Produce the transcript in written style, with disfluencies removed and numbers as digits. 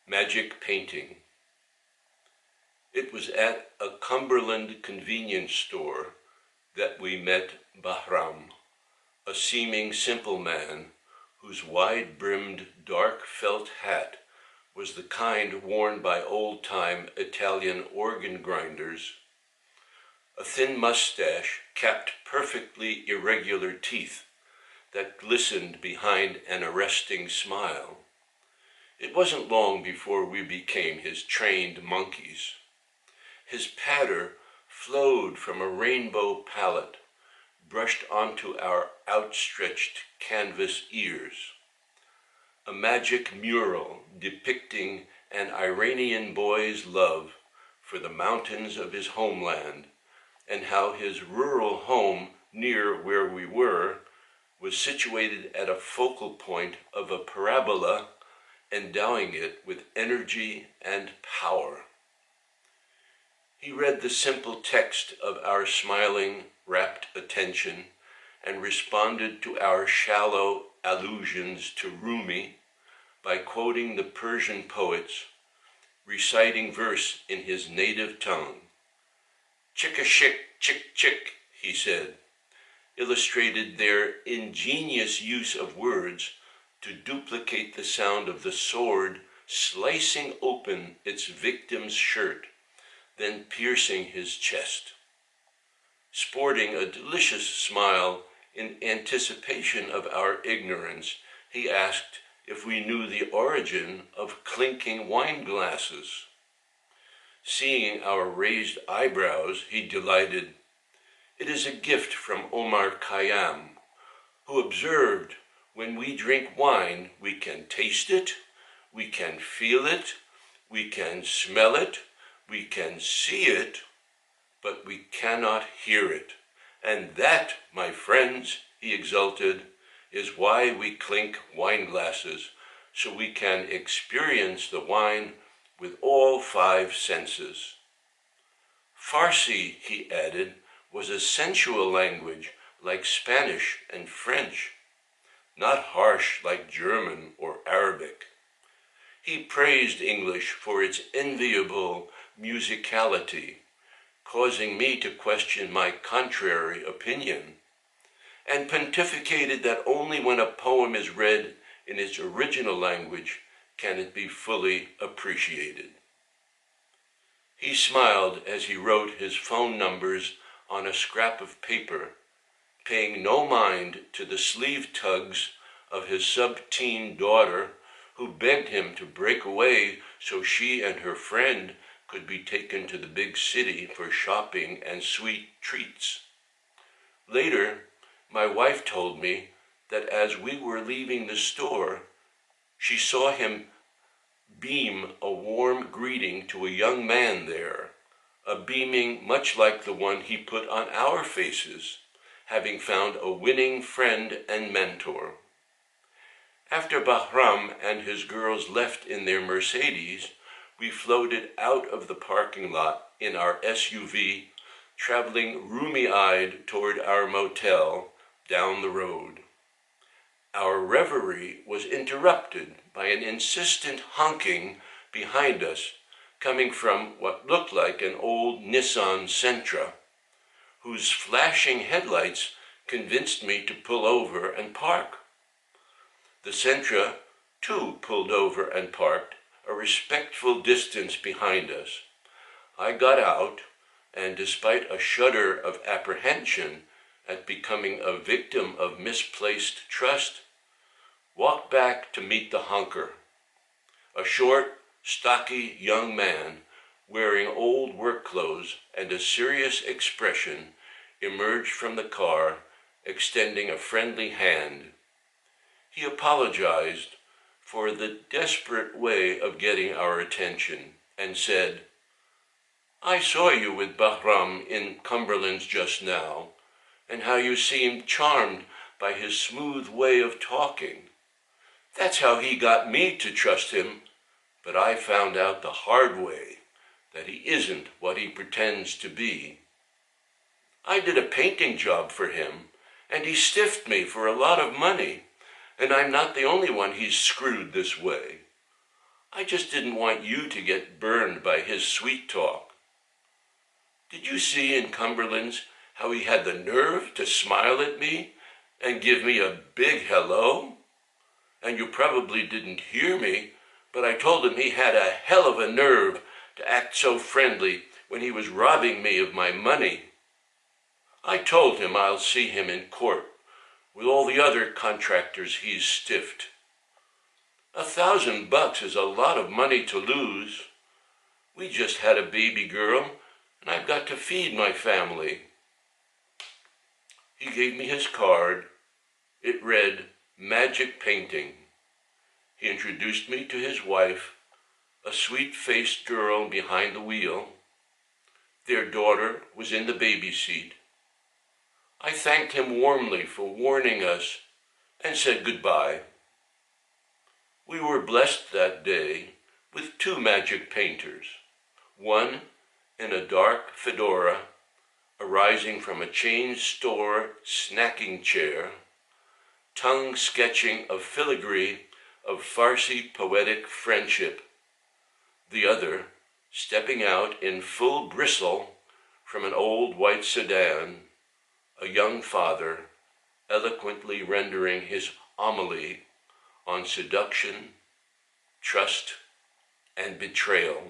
Magic painting. It was at a Cumberland convenience store that we met Bahram, a seeming simple man whose wide-brimmed dark felt hat was the kind worn by old-time Italian organ grinders. A thin mustache capped perfectly irregular teeth that glistened behind an arresting smile. It wasn't long before we became his trained monkeys. His patter flowed from a rainbow palette, brushed onto our outstretched canvas ears. A magic mural depicting an Iranian boy's love for the mountains of his homeland and how his rural home near where we were was situated at a focal point of a parabola, endowing it with energy and power. He read the simple text of our smiling, rapt attention and responded to our shallow allusions to Rumi by quoting the Persian poets, reciting verse in his native tongue. Chick-a-shick, chick-chick, he said, illustrated their ingenious use of words to duplicate the sound of the sword slicing open its victim's shirt, then piercing his chest. Sporting a delicious smile in anticipation of our ignorance, he asked if we knew the origin of clinking wine glasses. Seeing our raised eyebrows, he delighted, "It is a gift from Omar Khayyam, who observed, when we drink wine, we can taste it, we can feel it, we can smell it, we can see it, but we cannot hear it. And that, my friends," he exulted, "is why we clink wine glasses, so we can experience the wine with all 5 senses." Farsi, he added, was a sensual language like Spanish and French, not harsh like German or Arabic. He praised English for its enviable musicality, causing me to question my contrary opinion, and pontificated that only when a poem is read in its original language can it be fully appreciated. He smiled as he wrote his phone numbers on a scrap of paper, paying no mind to the sleeve tugs of his sub-teen daughter, who begged him to break away so she and her friend could be taken to the big city for shopping and sweet treats. Later, my wife told me that as we were leaving the store, she saw him beam a warm greeting to a young man there, a beaming much like the one he put on our faces, having found a winning friend and mentor. After Bahram and his girls left in their Mercedes, we floated out of the parking lot in our SUV, traveling roomy-eyed toward our motel down the road. Our reverie was interrupted by an insistent honking behind us, coming from what looked like an old Nissan Sentra, whose flashing headlights convinced me to pull over and park. The Sentra, too, pulled over and parked a respectful distance behind us. I got out, and despite a shudder of apprehension at becoming a victim of misplaced trust, walked back to meet the honker, a short, stocky young man wearing old work clothes and a serious expression emerged from the car, extending a friendly hand. He apologized for the desperate way of getting our attention and said, "I saw you with Bahram in Cumberland's just now, and how you seemed charmed by his smooth way of talking. That's how he got me to trust him, but I found out the hard way that he isn't what he pretends to be. I did a painting job for him, and he stiffed me for a lot of money, and I'm not the only one he's screwed this way. I just didn't want you to get burned by his sweet talk. Did you see in Cumberland's how he had the nerve to smile at me and give me a big hello? And you probably didn't hear me, but I told him he had a hell of a nerve to act so friendly when he was robbing me of my money. I told him I'll see him in court with all the other contractors he's stiffed. $1,000 is a lot of money to lose. We just had a baby girl, and I've got to feed my family. He gave me his card. It read, Magic Painting. He introduced me to his wife, a sweet-faced girl behind the wheel. Their daughter was in the baby seat. I thanked him warmly for warning us and said goodbye. We were blessed that day with 2 magic painters, one in a dark fedora arising from a chain store snacking chair, tongue sketching a filigree of Farsi poetic friendship, the other stepping out in full bristle from an old white sedan, a young father eloquently rendering his homily on seduction, trust, and betrayal.